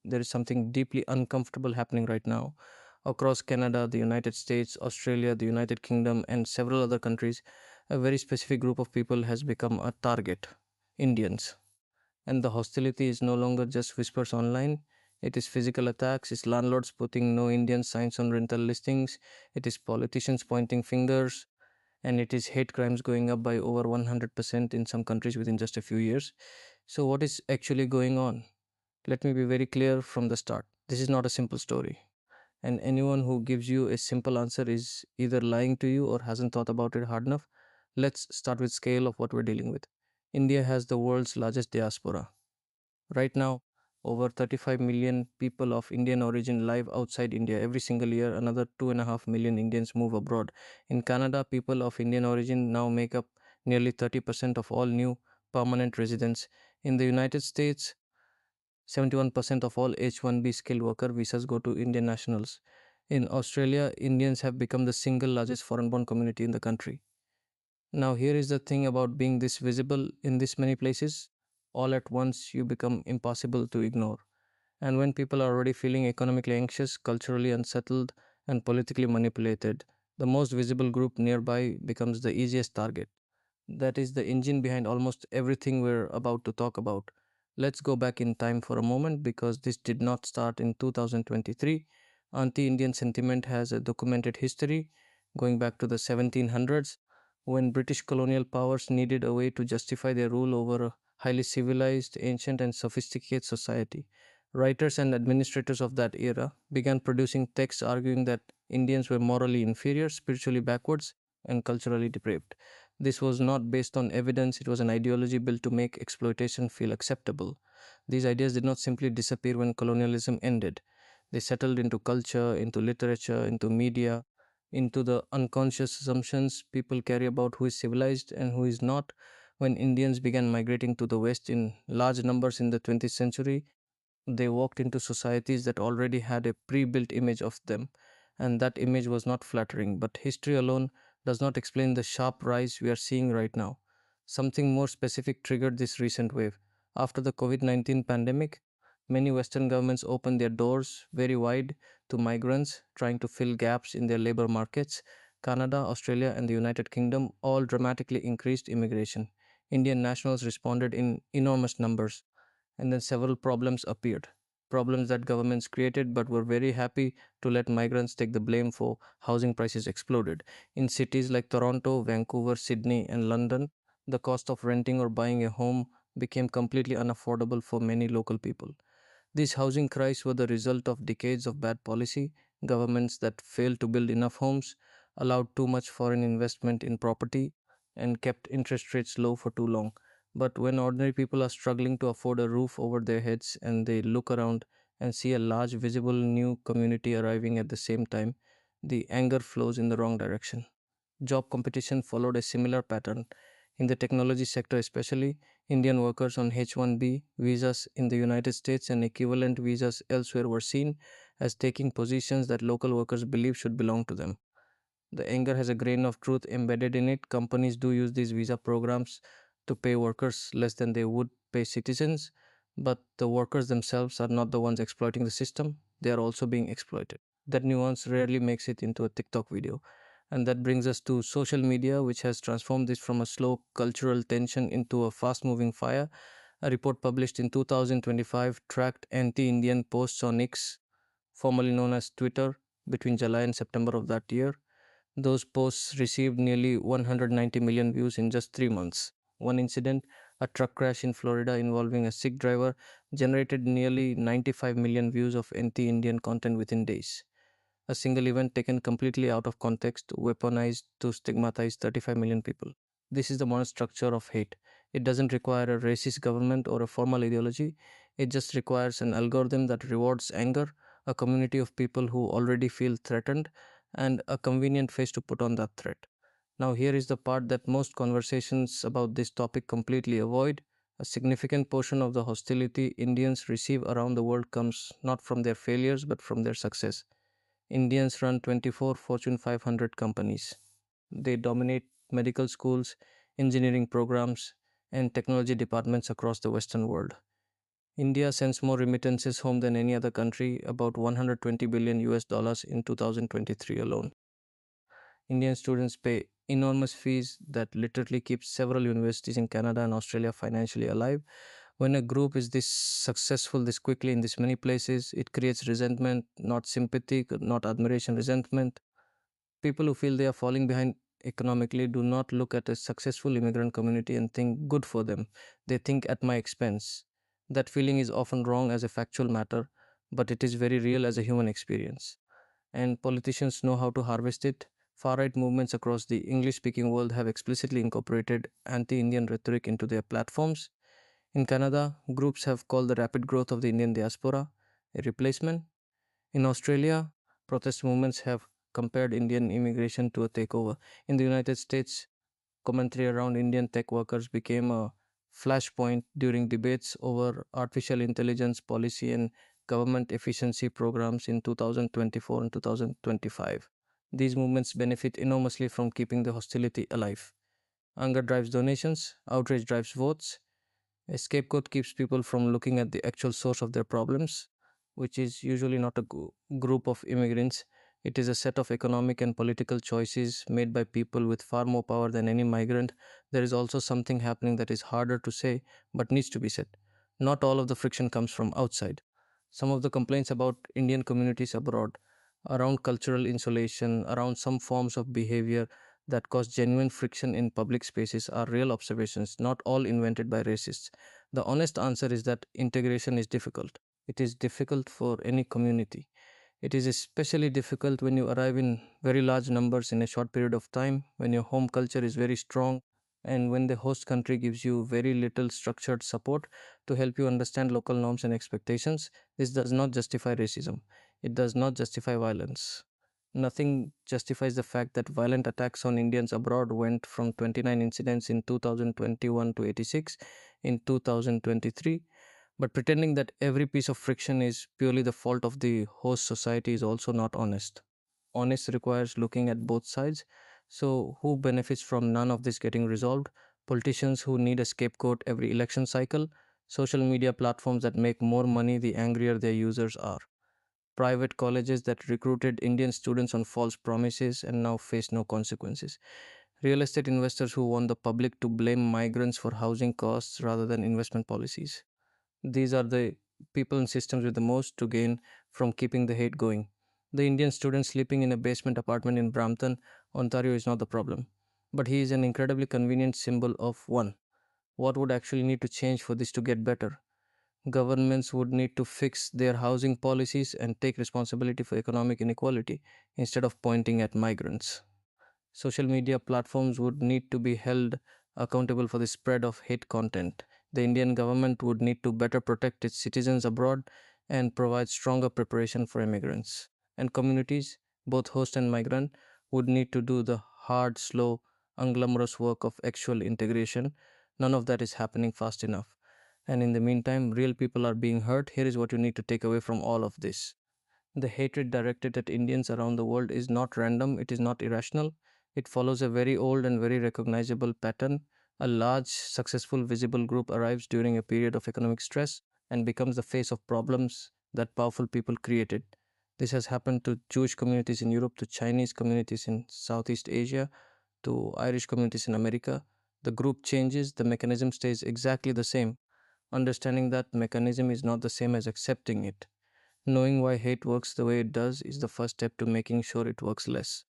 there is something deeply uncomfortable happening right now. Across Canada, the United States, Australia, the United Kingdom, and several other countries, a very specific group of people has become a target: Indians. And the hostility is no longer just whispers online. It is physical attacks, it's landlords putting no Indian signs on rental listings, it is politicians pointing fingers, and it is hate crimes going up by over 100% in some countries within just a few years. So, what is actually going on? Let me be very clear from the start. This is not a simple story. And anyone who gives you a simple answer is either lying to you or hasn't thought about it hard enough. Let's start with scale of what we're dealing with. India has the world's largest diaspora. Right now, over 35 million people of Indian origin live outside India. Every single year, another 2.5 million Indians move abroad. In Canada, people of Indian origin now make up nearly 30% of all new permanent residents. In the United States, 71% of all H-1B skilled worker visas go to Indian nationals. In Australia, Indians have become the single largest foreign born community in the country. Now, here is the thing about being this visible in this many places. All at once, you become impossible to ignore. And when people are already feeling economically anxious, culturally unsettled, and politically manipulated, the most visible group nearby becomes the easiest target. That is the engine behind almost everything we're about to talk about. Let's go back in time for a moment because this did not start in 2023. Anti Indian sentiment has a documented history going back to the 1700s when British colonial powers needed a way to justify their rule over a highly civilized, ancient, and sophisticated society. Writers and administrators of that era began producing texts arguing that Indians were morally inferior, spiritually backwards, and culturally depraved. This was not based on evidence, it was an ideology built to make exploitation feel acceptable. These ideas did not simply disappear when colonialism ended. They settled into culture, into literature, into media, into the unconscious assumptions people carry about who is civilized and who is not. When Indians began migrating to the West in large numbers in the 20th century, they walked into societies that already had a pre built image of them, and that image was not flattering. But history alone does not explain the sharp rise we are seeing right now. Something more specific triggered this recent wave. After the COVID-19 pandemic, many Western governments opened their doors very wide to migrants trying to fill gaps in their labor markets. Canada, Australia, and the United Kingdom all dramatically increased immigration. Indian nationals responded in enormous numbers, and then several problems appeared. Problems that governments created but were very happy to let migrants take the blame for. Housing prices exploded. In cities like Toronto, Vancouver, Sydney, and London, the cost of renting or buying a home became completely unaffordable for many local people. These housing crises were the result of decades of bad policy, governments that failed to build enough homes, allowed too much foreign investment in property, and kept interest rates low for too long. But when ordinary people are struggling to afford a roof over their heads and they look around and see a large visible new community arriving at the same time, the anger flows in the wrong direction. Job competition followed a similar pattern. In the technology sector, especially, Indian workers on H-1B visas in the United States and equivalent visas elsewhere were seen as taking positions that local workers believe should belong to them. The anger has a grain of truth embedded in it. Companies do use these visa programs to pay workers less than they would pay citizens, but the workers themselves are not the ones exploiting the system, they are also being exploited. That nuance rarely makes it into a TikTok video. And that brings us to social media, which has transformed this from a slow cultural tension into a fast moving fire. A report published in 2025 tracked anti Indian posts on X, formerly known as Twitter, between July and September of that year. Those posts received nearly 190 million views in just 3 months. One incident, a truck crash in Florida involving a Sikh driver, generated nearly 95 million views of anti Indian content within days. A single event taken completely out of context, weaponized to stigmatize 35 million people. This is the modern structure of hate. It doesn't require a racist government or a formal ideology. It just requires an algorithm that rewards anger, a community of people who already feel threatened, and a convenient face to put on that threat. Now, here is the part that most conversations about this topic completely avoid. A significant portion of the hostility Indians receive around the world comes not from their failures but from their success. Indians run 24 Fortune 500 companies. They dominate medical schools, engineering programs, and technology departments across the Western world. India sends more remittances home than any other country, about 120 billion US dollars in 2023 alone. Indian students pay enormous fees that literally keep several universities in Canada and Australia financially alive. When a group is this successful this quickly in this many places, it creates resentment, not sympathy, not admiration, resentment. People who feel they are falling behind economically do not look at a successful immigrant community and think good for them. They think at my expense. That feeling is often wrong as a factual matter, but it is very real as a human experience. And politicians know how to harvest it. Far right movements across the English speaking world have explicitly incorporated anti Indian rhetoric into their platforms. In Canada, groups have called the rapid growth of the Indian diaspora a replacement. In Australia, protest movements have compared Indian immigration to a takeover. In the United States, commentary around Indian tech workers became a flashpoint during debates over artificial intelligence policy and government efficiency programs in 2024 and 2025. These movements benefit enormously from keeping the hostility alive. Anger drives donations, outrage drives votes, a scapegoat keeps people from looking at the actual source of their problems, which is usually not a group of immigrants. It is a set of economic and political choices made by people with far more power than any migrant. There is also something happening that is harder to say but needs to be said. Not all of the friction comes from outside. Some of the complaints about Indian communities abroad, around cultural insulation, around some forms of behavior that cause genuine friction in public spaces are real observations, not all invented by racists. The honest answer is that integration is difficult. It is difficult for any community. It is especially difficult when you arrive in very large numbers in a short period of time, when your home culture is very strong, and when the host country gives you very little structured support to help you understand local norms and expectations. This does not justify racism. It does not justify violence. Nothing justifies the fact that violent attacks on Indians abroad went from 29 incidents in 2021 to 86 in 2023. But pretending that every piece of friction is purely the fault of the host society is also not honest. Honest requires looking at both sides. So, who benefits from none of this getting resolved? Politicians who need a scapegoat every election cycle, social media platforms that make more money the angrier their users are, private colleges that recruited Indian students on false promises and now face no consequences, real estate investors who want the public to blame migrants for housing costs rather than investment policies. These are the people and systems with the most to gain from keeping the hate going. The Indian student sleeping in a basement apartment in Brampton, Ontario is not the problem, but he is an incredibly convenient symbol of one. What would actually need to change for this to get better? Governments would need to fix their housing policies and take responsibility for economic inequality instead of pointing at migrants. Social media platforms would need to be held accountable for the spread of hate content. The Indian government would need to better protect its citizens abroad and provide stronger preparation for immigrants. And communities, both host and migrant, would need to do the hard, slow, unglamorous work of actual integration. None of that is happening fast enough. And in the meantime, real people are being hurt. Here is what you need to take away from all of this. The hatred directed at Indians around the world is not random, it is not irrational. It follows a very old and very recognizable pattern. A large, successful, visible group arrives during a period of economic stress and becomes the face of problems that powerful people created. This has happened to Jewish communities in Europe, to Chinese communities in Southeast Asia, to Irish communities in America. The group changes, the mechanism stays exactly the same. Understanding that mechanism is not the same as accepting it. Knowing why hate works the way it does is the first step to making sure it works less.